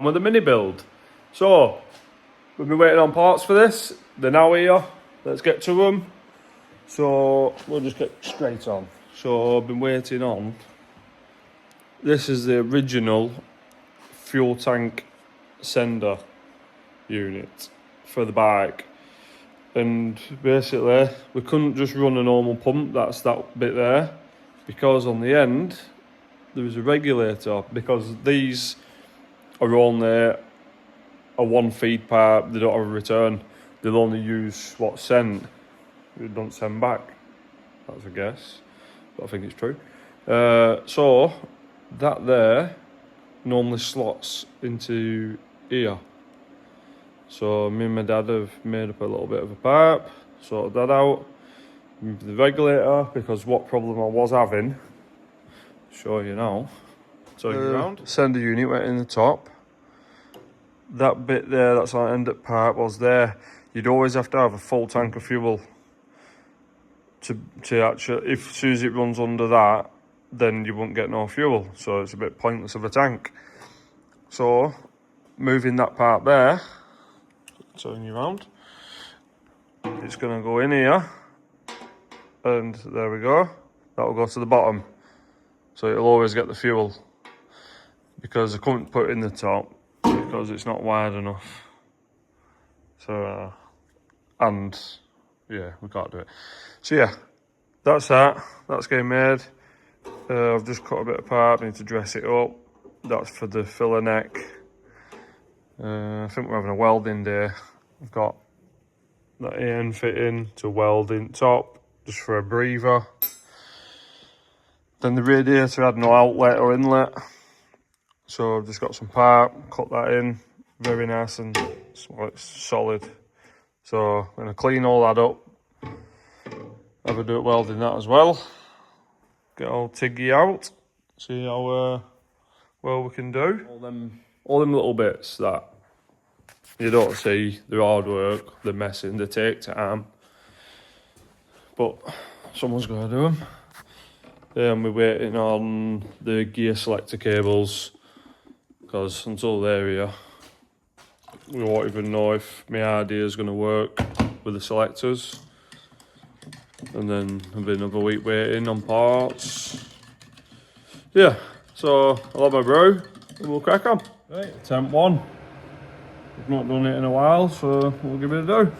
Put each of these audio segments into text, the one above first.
With the mini build. So we've been waiting on parts for this. They're now here. Let's get to them. So we'll just get straight on. So I've been waiting on. This is the original fuel tank sender unit for the bike. And basically we couldn't just run a normal pump, that's that bit there, because on the end there is a regulator, because these are only a one feed pipe, they don't have a return, they'll only use what's sent, they don't send back, that's a guess, but I think it's true. So that there normally slots into here. So me and my dad have made up a little bit of a pipe, sorted that out, moved the regulator, because what problem I was having, show you now, turn you around. Sender unit went in the top. That bit there, that's our end up pipe, was there. You'd always have to have a full tank of fuel to actually, if as soon as it runs under that, then you won't get no fuel. So it's a bit pointless of a tank. So moving that part there, turn you around, it's going to go in here, and there we go, that will go to the bottom, so it'll always get the fuel, because I couldn't put it in the top because it's not wide enough. So and yeah, we can't do it. So yeah, that's getting made. I've just cut a bit of pipe, need to dress it up. That's for the filler neck. I think we're having a welding day. I've got that AN fitting to weld in top, just for a breather. Then the radiator had no outlet or inlet, so I've just got some pipe, cut that in, very nice and it's solid. So I'm going to clean all that up, have a do at welding that as well, get all Tiggy out, see how well we can do. All them little bits that you don't see, they're hard work, they're messy, they take time, but someone's got to do them. Then we're waiting on the gear selector cables, because until they're here, we won't even know if my idea is going to work with the selectors. And then there'll be another week waiting on parts. Yeah, so I'll have my brew and we'll crack on. Right, attempt one. We've not done it in a while, so we'll give it a go.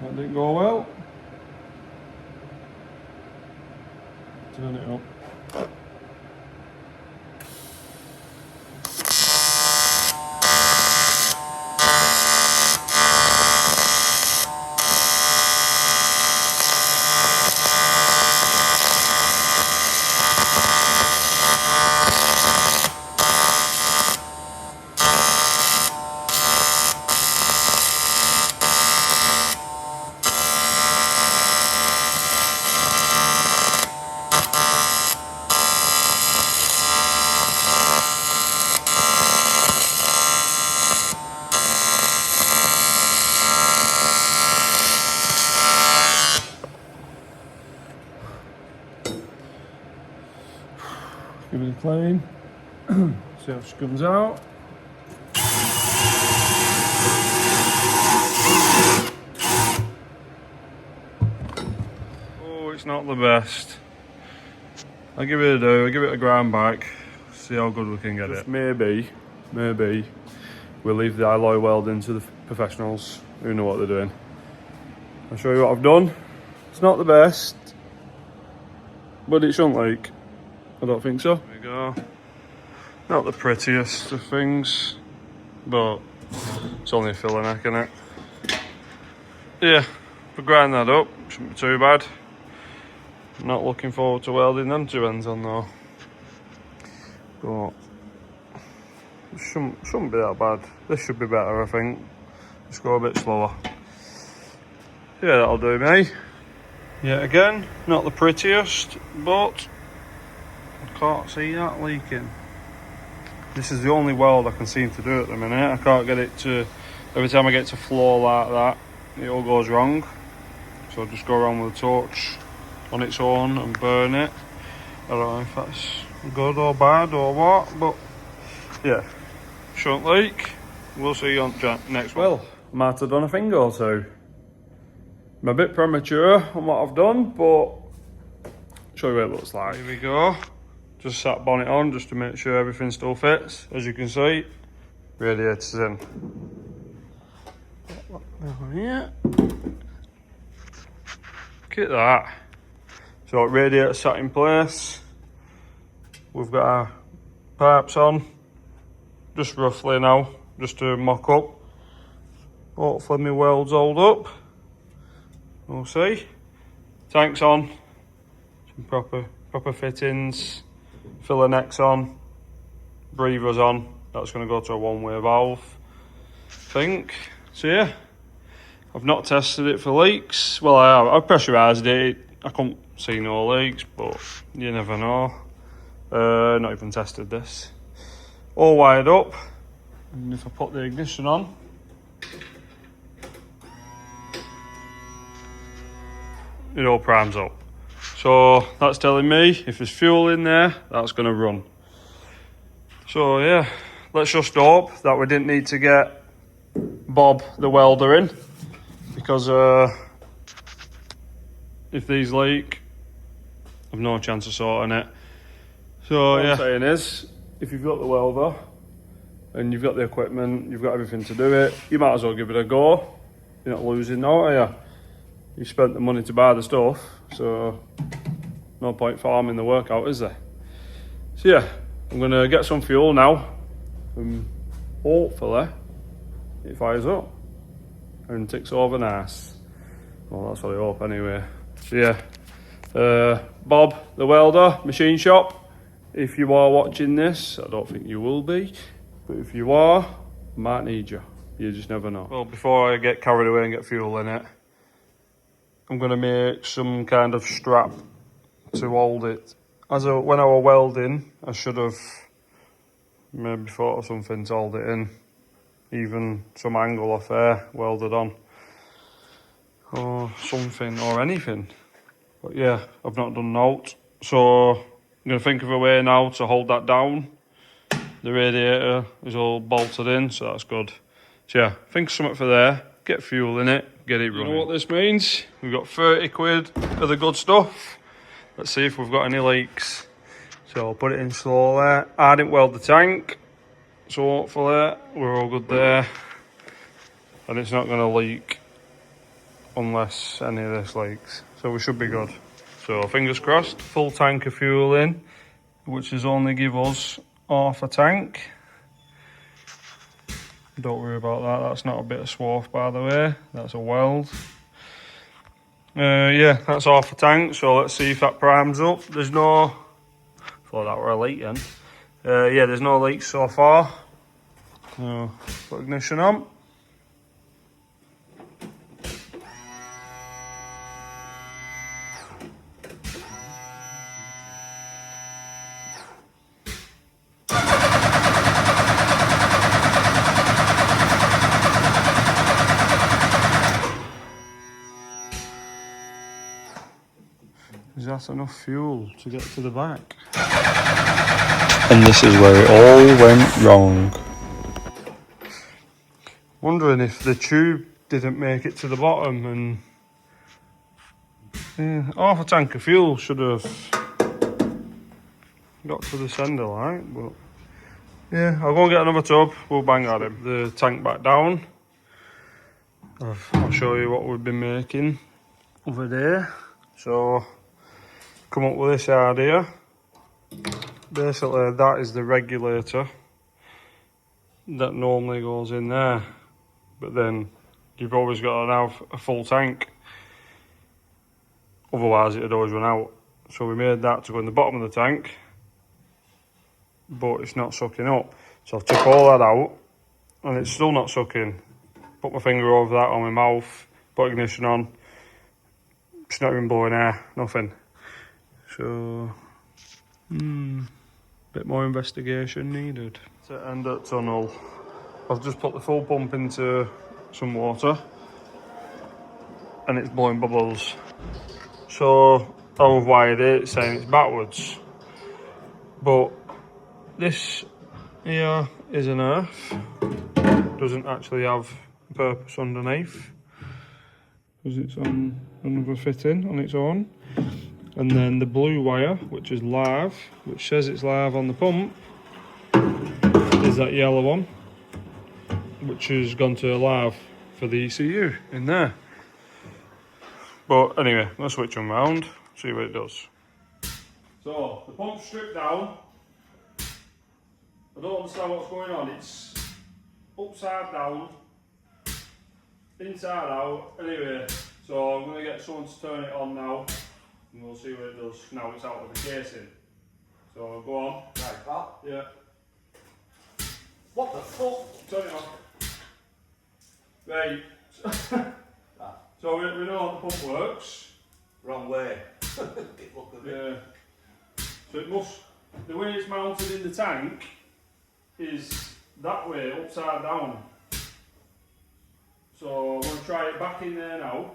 That didn't go well. Turn it up. Give it a clean, see how she comes out. Oh, it's not the best. I'll give it a do, I'll give it a grind back, see how good we can get it. Maybe we'll leave the alloy welding to the professionals who know what they're doing. I'll show you what I've done. It's not the best, but it shouldn't leak. I don't think so. There we go. Not the prettiest of things, but it's only a filler neck, innit? Yeah, if we grind that up, shouldn't be too bad. Not looking forward to welding them two ends on though. But it shouldn't be that bad. This should be better, I think. Just go a bit slower. Yeah, that'll do me. Yet again, not the prettiest, but I can't see that leaking. This is the only weld I can seem to do at the minute. I can't get it to, every time I get to floor like that, it all goes wrong. So I'll just go around with a torch on its own and burn it. I don't know if that's good or bad or what, but yeah, shouldn't leak. We'll see you on next one. Well, I might have done a thing or two. I'm a bit premature on what I've done, but I'll show you what it looks like. Here we go. Just sat bonnet on just to make sure everything still fits. As you can see, radiator's in. Yeah. Look at that. So radiator sat in place. We've got our pipes on, just roughly now, just to mock up. Hopefully my welds hold up. We'll see. Tank's on. Some proper fittings. Filler necks on. Breather's on. That's going to go to a one-way valve, I think. So yeah, I've not tested it for leaks. Well, I have. I've pressurised it. I couldn't see no leaks, but you never know. Not even tested this. All wired up. And if I put the ignition on, it all primes up. So that's telling me if there's fuel in there, that's going to run. So yeah, let's just hope that we didn't need to get Bob the welder in, because if these leak, I've no chance of sorting it. So what I'm saying is, if you've got the welder and you've got the equipment, you've got everything to do it, you might as well give it a go. You're not losing now, are you? You spent the money to buy the stuff, so no point farming the workout, is there? So yeah, I'm gonna get some fuel now, and hopefully it fires up and ticks over nice. Well, that's what I hope anyway. So yeah, Bob the welder, machine shop, if you are watching this, I don't think you will be, but if you are, I might need you. You just never know. Well, before I get carried away and get fuel in it, I'm going to make some kind of strap to hold it. When I was welding, I should have maybe thought of something to hold it in. Even some angle off there welded on. Or something, or anything. But yeah, I've not done naught. So I'm going to think of a way now to hold that down. The radiator is all bolted in, so that's good. So yeah, think of something for there. Get fuel in it. Get it running. You know what this means? We've got 30 quid of the good stuff. Let's see if we've got any leaks. So I'll put it in slowly. I didn't weld the tank, so hopefully we're all good there. And it's not going to leak unless any of this leaks. So we should be good. So fingers crossed, full tank of fuel in, which is only give us half a tank. Don't worry about that, that's not a bit of swarf by the way, that's a weld. Yeah, that's half a tank, so let's see if that primes up. There's no, thought that were a leak then. Yeah, there's no leaks so far. Put ignition on. Is that enough fuel to get to the back? And this is where it all went wrong. Wondering if the tube didn't make it to the bottom, and yeah, half a tank of fuel should have got to the sender light, but yeah, I'll go and get another tub, we'll bang at him. The tank back down. I'll show you what we've been making over there. So, come up with this idea. Basically, that is the regulator that normally goes in there, but then you've always got to have a full tank, otherwise it'd always run out. So we made that to go in the bottom of the tank, but it's not sucking up. So I've took all that out and it's still not sucking. Put my finger over that on my mouth, put ignition on, It's not even blowing air, nothing. So, bit more investigation needed. To end at tunnel, I've just put the full pump into some water and it's blowing bubbles. So I've wired it, it's saying it's backwards. But this here is an earth, doesn't actually have a purpose underneath, because it's on another fitting on its own. And then the blue wire, which is live, which says it's live on the pump, is that yellow one, which has gone to live for the ECU in there. But anyway, let's switch them round, see what it does. So the pump's stripped down. I don't understand what's going on. It's upside down, inside out. Anyway, so I'm going to get someone to turn it on now, and we'll see what it does now it's out of the casing. So go on. Right, that? Yeah. What the fuck? Turn it on. Right. So we know how the pump works. Wrong way. Look at it. Yeah. So it must, the way it's mounted in the tank is that way, upside down. So I'm going to try it back in there now.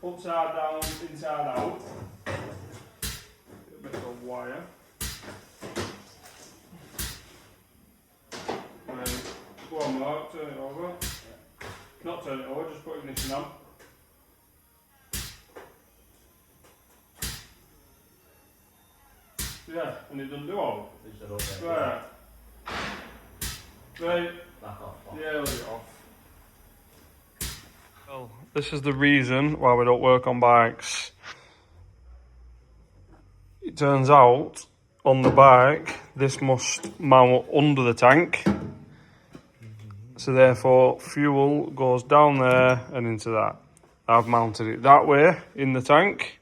Upside down, inside out. Get a bit of wire. Right. Go on, Mark, turn it over. Not turn it over, just put ignition on. Yeah, and it doesn't do all. Right. Right. Back off. Yeah, leave it off. Well, this is the reason why we don't work on bikes. It turns out, on the bike, this must mount under the tank. So therefore, fuel goes down there and into that. I've mounted it that way in the tank.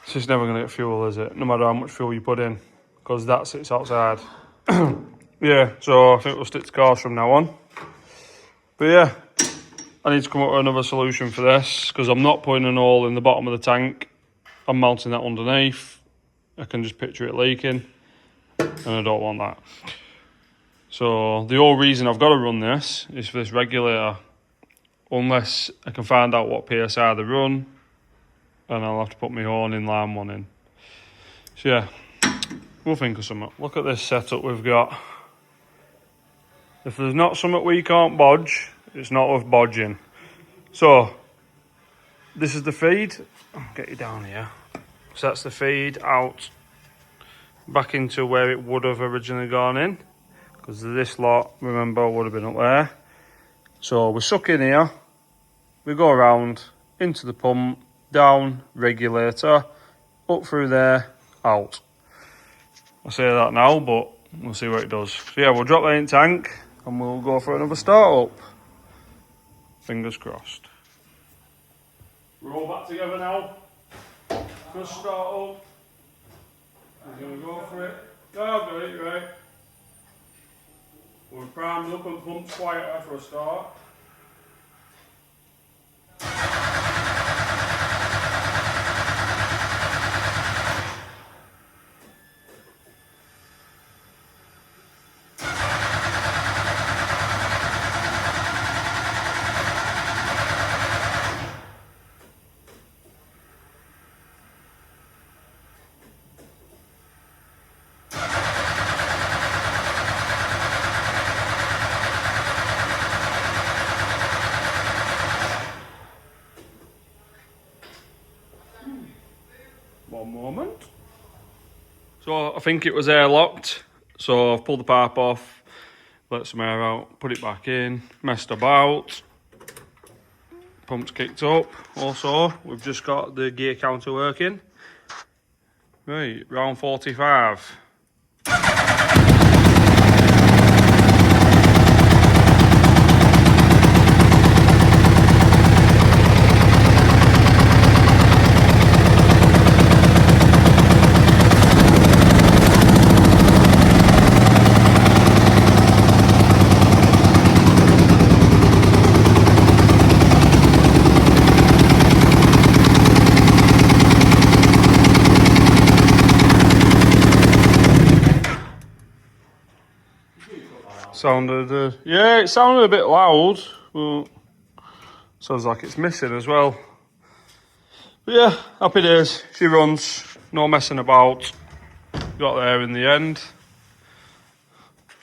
So it's never going to get fuel, is it? No matter how much fuel you put in, because that sits outside. Yeah, so I think we'll stick to cars from now on. But yeah, I need to come up with another solution for this, because I'm not putting an hole in the bottom of the tank. I'm mounting that underneath. I can just picture it leaking, and I don't want that. So the whole reason I've got to run this is for this regulator, unless I can find out what PSI they run, and I'll have to put my own inline one in. So yeah, we'll think of something. Look at this setup we've got. If there's not something we can't bodge, it's not worth bodging. So this is the feed. I'll get you down here. So that's the feed out back into where it would have originally gone in, because this lot, remember, would have been up there. So we suck in here, we go around into the pump, down, regulator, up through there, out. I say that now, but we'll see what it does. So yeah, we'll drop that in tank and we'll go for another start up. Fingers crossed. We're all back together now. First start up. He's going to go for it. I'll do it, right. We're primed up and pumped quieter for a start. One moment. So I think it was airlocked, so I've pulled the pipe off, let some air out, put it back in, messed about. Pump's kicked up. Also, we've just got the gear counter working. Right, round 45. Sounded, yeah, it sounded a bit loud, but sounds like it's missing as well. But yeah, happy days. She runs, no messing about. Got there in the end.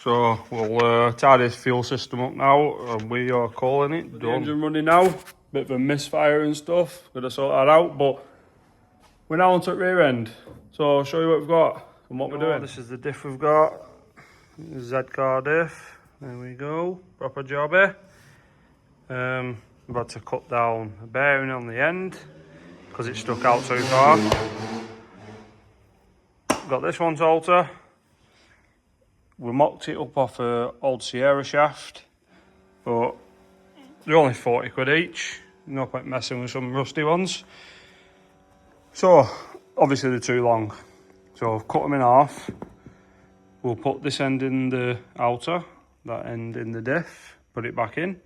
So we'll tie this fuel system up now, and we are calling it done. The engine running now, bit of a misfire and stuff. Gotta sort that out, but we're now onto the rear end. So I'll show you what we've got and what we're doing. This is the diff we've got. Z-car diff. There we go. Proper job here. We've had to cut down a bearing on the end because it stuck out too far. Got this one to alter. We mocked it up off an old Sierra shaft, but they're only 40 quid each. No point messing with some rusty ones. So, obviously they're too long. So I've cut them in half. We'll put this end in the outer, that end in the diff, put it back in.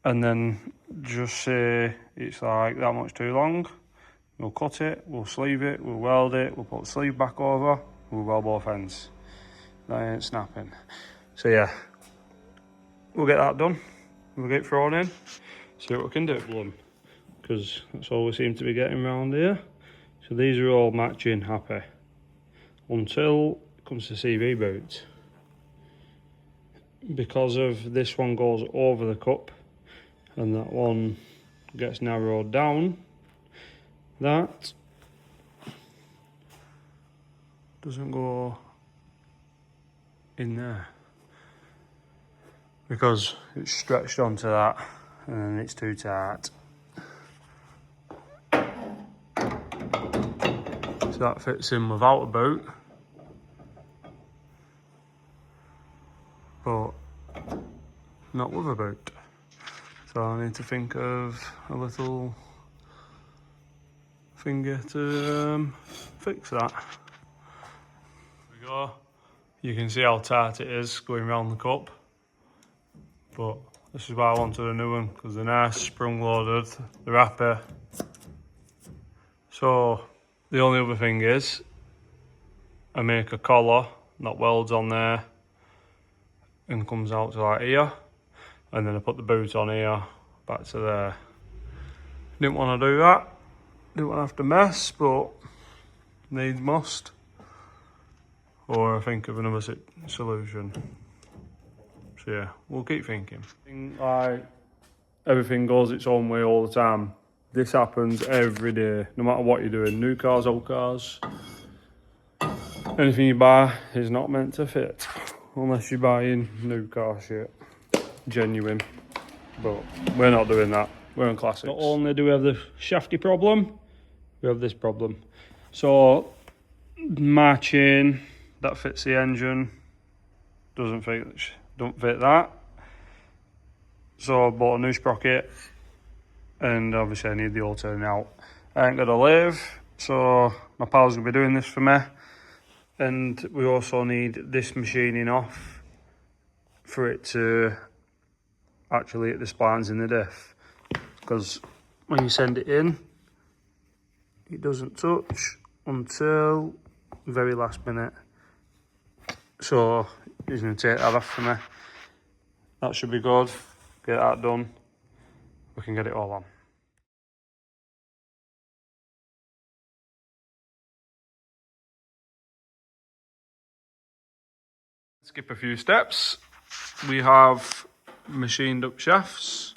And then just say it's like that much too long. We'll cut it, we'll sleeve it, we'll weld it, we'll put the sleeve back over, we'll weld both ends. That ain't snapping. So yeah, we'll get that done. We'll get it thrown in, see what we can do. Because that's all we seem to be getting around here. So these are all matching happy. Until it comes to CV boots. Because of this one goes over the cup and that one gets narrowed down, that doesn't go in there because it's stretched onto that and then it's too tight. So that fits in without a boot, but not with a boot. So I need to think of a little finger to fix that. There we go. You can see how tight it is going around the cup, but this is why I wanted a new one, because they're nice, sprung loaded, they're happy. So the only other thing is I make a collar that welds on there and comes out to like here, and then I put the boot on here back to there. Didn't want to do that, didn't want to have to mess, but needs must. Or I think of another solution. So yeah, we'll keep thinking. Like everything goes its own way all the time. This happens every day, no matter what you're doing. New cars, old cars. Anything you buy is not meant to fit. Unless you're buying new car shit. Genuine. But we're not doing that. We're on classics. Not only do we have the shafty problem, we have this problem. So, my chain that fits the engine don't fit that. So I bought a new sprocket, and obviously I need the old turning out. I ain't got a lathe, so my pal's gonna be doing this for me. And we also need this machining off for it to actually hit the splines in the diff. Because when you send it in, it doesn't touch until the very last minute. So he's going to take that off for me. That should be good. Get that done. We can get it all on. Skip a few steps. We have machined up shafts.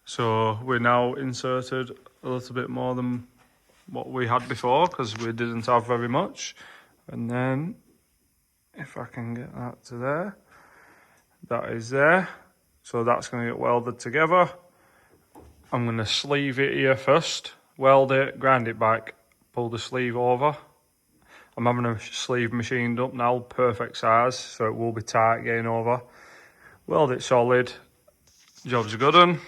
So we're now inserted a little bit more than what we had before because we didn't have very much. And then if I can get that to there, that is there. So that's going to get welded together. I'm going to sleeve it here first, weld it, grind it back, pull the sleeve over. I'm having a sleeve machined up now, perfect size, so it will be tight getting over. Weld it solid, job's a good one.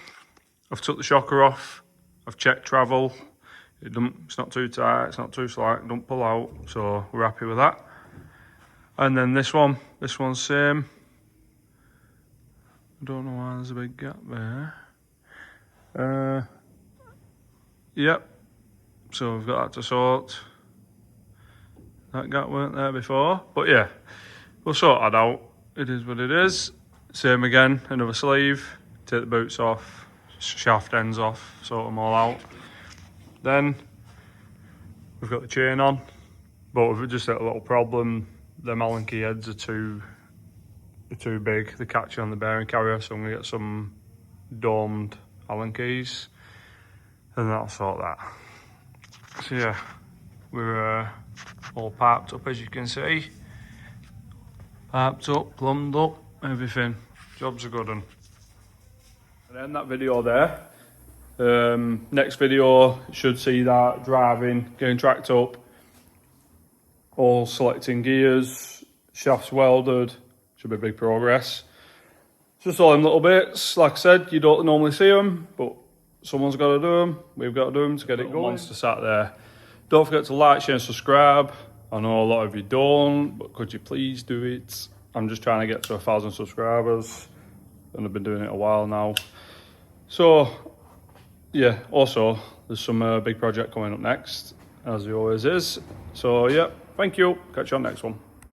I've took the shocker off, I've checked travel. It's not too tight, it's not too slack, don't pull out, so we're happy with that. And then this one's same. I don't know why there's a big gap there. Yep, so we've got that to sort. That gap weren't there before, but yeah, we'll sort that out. it is what it is. Same again, another sleeve. Take the boots off, shaft ends off, sort them all out. Then we've got the chain on, but we've just had a little problem. Them Allen key heads are too big. They catch you on the bearing carrier, so I'm gonna get some domed Allen keys, and that'll sort that. So yeah, we're all parked up, as you can see. Parked up, plumbed up, everything. Job's a good one. And then that video there. Next video should see that driving, getting tracked up, all selecting gears, shafts welded. Should be big progress. Just all them little bits. Like I said, you don't normally see them, but someone's got to do them. We've got to do them to get it going. Monster sat there. Don't forget to like, share and subscribe. I know a lot of you don't, but could you please do it? I'm just trying to get to 1,000 subscribers, and I've been doing it a while now. So yeah, also there's some big project coming up next, as there always is. So yeah, thank you. Catch you on the next one.